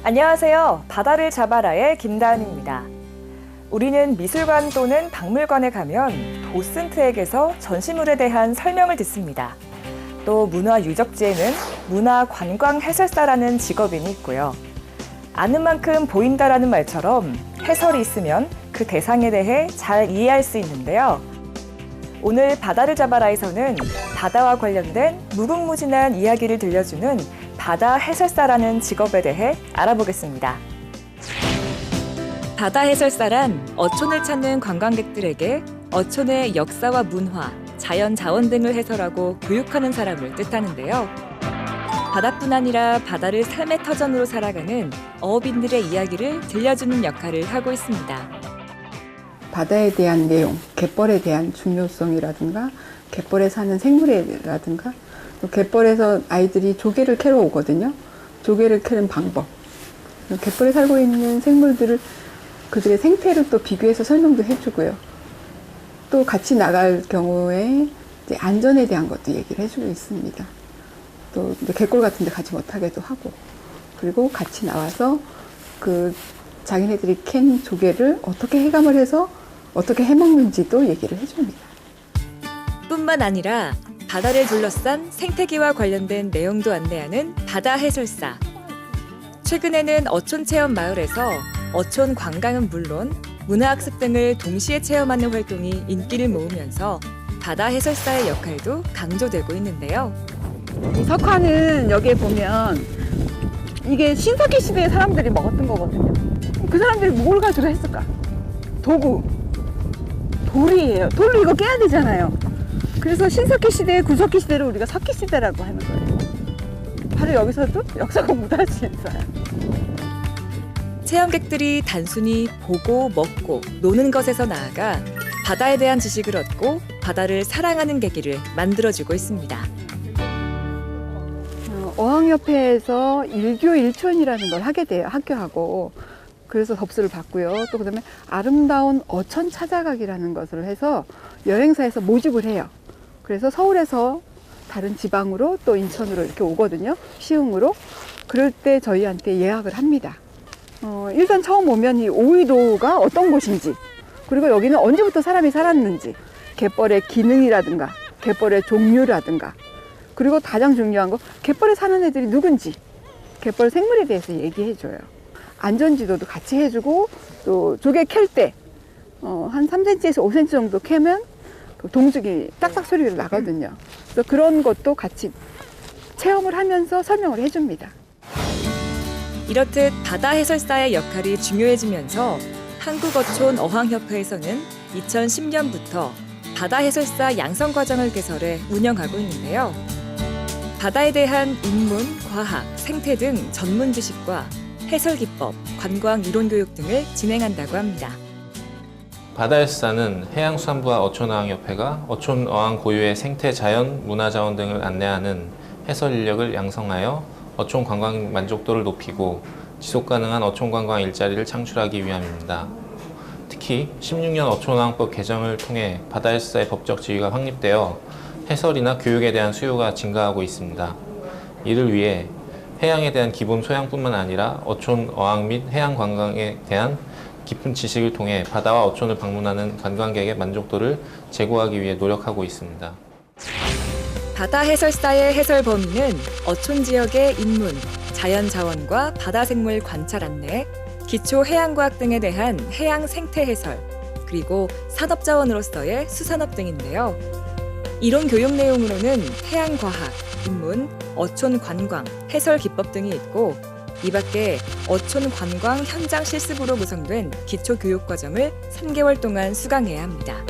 안녕하세요. 바다를 잡아라의 김다은입니다. 우리는 미술관 또는 박물관에 가면 도슨트에게서 전시물에 대한 설명을 듣습니다. 또 문화유적지에는 문화관광 해설사라는 직업인이 있고요. 아는 만큼 보인다라는 말처럼 해설이 있으면 그 대상에 대해 잘 이해할 수 있는데요. 오늘 바다를 잡아라에서는 바다와 관련된 무궁무진한 이야기를 들려주는 바다 해설사라는 직업에 대해 알아보겠습니다. 바다 해설사란 어촌을 찾는 관광객들에게 어촌의 역사와 문화, 자연 자원 등을 해설하고 교육하는 사람을 뜻하는데요. 바다뿐 아니라 바다를 삶의 터전으로 살아가는 어업인들의 이야기를 들려주는 역할을 하고 있습니다. 바다에 대한 내용, 갯벌에 대한 중요성이라든가 갯벌에 사는 생물이라든가 또 갯벌에서 아이들이 조개를 캐러 오거든요. 조개를 캐는 방법, 갯벌에 살고 있는 생물들을 그들의 생태를 또 비교해서 설명도 해주고요. 또 같이 나갈 경우에 이제 안전에 대한 것도 얘기를 해주고 있습니다. 또 이제 갯골 같은 데 가지 못하게도 하고, 그리고 같이 나와서 그 자기네들이 캔 조개를 어떻게 해감을 해서 어떻게 해먹는지도 얘기를 해줍니다. 뿐만 아니라 바다를 둘러싼 생태계와 관련된 내용도 안내하는 바다 해설사. 최근에는 어촌 체험 마을에서 어촌 관광은 물론 문화학습 등을 동시에 체험하는 활동이 인기를 모으면서 바다 해설사의 역할도 강조되고 있는데요. 이 석화는 여기에 보면 이게 신석기 시대에 사람들이 먹었던 거거든요. 그 사람들이 뭘 가지고 했을까? 도구, 돌이에요. 돌로 이거 깨야 되잖아요. 그래서 신석기 시대, 구석기 시대를 우리가 석기 시대라고 하는 거예요. 바로 여기서도 역사 공부도 할 수 있어요. 체험객들이 단순히 보고 먹고 노는 것에서 나아가 바다에 대한 지식을 얻고 바다를 사랑하는 계기를 만들어주고 있습니다. 어항협회에서 일교 일촌이라는 걸 하게 돼요. 학교하고. 그래서 접수를 받고요. 또 그다음에 아름다운 어촌 찾아가기라는 것을 해서 여행사에서 모집을 해요. 그래서 서울에서 다른 지방으로 또 인천으로 이렇게 오거든요. 시흥으로. 그럴 때 저희한테 예약을 합니다. 일단 처음 오면 이 오이도가 어떤 곳인지, 그리고 여기는 언제부터 사람이 살았는지, 갯벌의 기능이라든가 갯벌의 종류라든가, 그리고 가장 중요한 거 갯벌에 사는 애들이 누군지, 갯벌 생물에 대해서 얘기해줘요. 안전지도도 같이 해주고, 또 조개 캘 때 한 3cm에서 5cm 정도 캐면 그 동죽이 딱딱 소리가 나거든요. 그래서 그런 것도 같이 체험을 하면서 설명을 해줍니다. 이렇듯 바다 해설사의 역할이 중요해지면서 한국어촌 어항협회에서는 2010년부터 바다 해설사 양성과정을 개설해 운영하고 있는데요. 바다에 대한 인문, 과학, 생태 등 전문 지식과 해설 기법, 관광 이론 교육 등을 진행한다고 합니다. 바다 해설사는 해양수산부와 어촌어항협회가 어촌 어항 고유의 생태, 자연, 문화자원 등을 안내하는 해설 인력을 양성하여 어촌 관광 만족도를 높이고 지속가능한 어촌 관광 일자리를 창출하기 위함입니다. 특히 16년 어촌어항법 개정을 통해 바다 해설사의 법적 지위가 확립되어 해설이나 교육에 대한 수요가 증가하고 있습니다. 이를 위해 해양에 대한 기본 소양뿐만 아니라 어촌 어항 및 해양 관광에 대한 깊은 지식을 통해 바다와 어촌을 방문하는 관광객의 만족도를 제고하기 위해 노력하고 있습니다. 바다 해설사의 해설 범위는 어촌 지역의 인문, 자연 자원과 바다 생물 관찰 안내, 기초 해양과학 등에 대한 해양 생태 해설, 그리고 산업 자원으로서의 수산업 등인데요. 이론 교육 내용으로는 해양 과학, 인문, 어촌 관광, 해설 기법 등이 있고, 이 밖에 어촌 관광 현장 실습으로 구성된 기초 교육 과정을 3개월 동안 수강해야 합니다.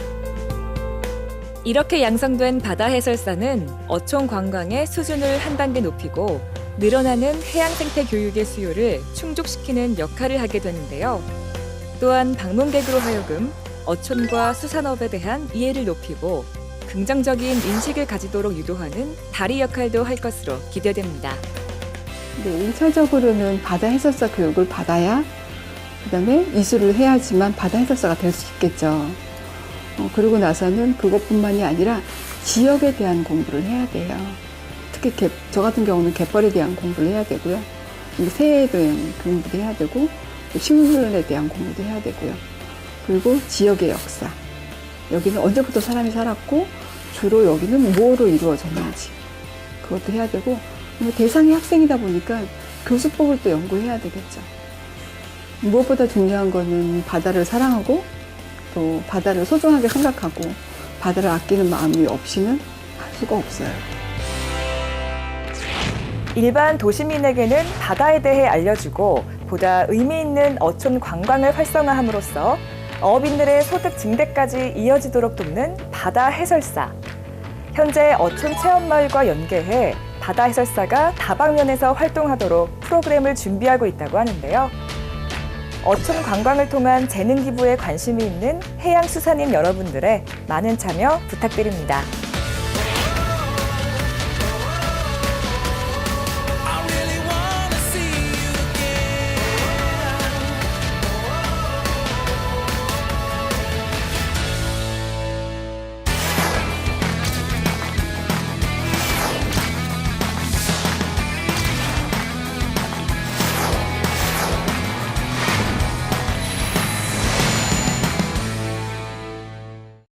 이렇게 양성된 바다 해설사는 어촌 관광의 수준을 한 단계 높이고 늘어나는 해양 생태 교육의 수요를 충족시키는 역할을 하게 되는데요. 또한 방문객으로 하여금 어촌과 수산업에 대한 이해를 높이고 긍정적인 인식을 가지도록 유도하는 다리 역할도 할 것으로 기대됩니다. 네, 1차적으로는 바다 해설사 교육을 받아야 그다음에 이수를 해야지만 바다 해설사가 될 수 있겠죠. 그러고 나서는 그것뿐만이 아니라 지역에 대한 공부를 해야 돼요. 특히 저 같은 경우는 갯벌에 대한 공부를 해야 되고요. 이 새에 대한 공부도 해야 되고 또 식물에 대한 공부도 해야 되고요. 그리고 지역의 역사. 여기는 언제부터 사람이 살았고 주로 여기는 뭐로 이루어졌는지 그것도 해야 되고 대상이 학생이다 보니까 교수법을 또 연구해야 되겠죠. 무엇보다 중요한 거는 바다를 사랑하고 또 바다를 소중하게 생각하고 바다를 아끼는 마음이 없이는 할 수가 없어요. 일반 도시민에게는 바다에 대해 알려주고 보다 의미 있는 어촌 관광을 활성화함으로써 어업인들의 소득 증대까지 이어지도록 돕는 바다 해설사. 현재 어촌 체험마을과 연계해 바다 해설사가 다방면에서 활동하도록 프로그램을 준비하고 있다고 하는데요. 어촌 관광을 통한 재능 기부에 관심이 있는 해양수산인 여러분들의 많은 참여 부탁드립니다.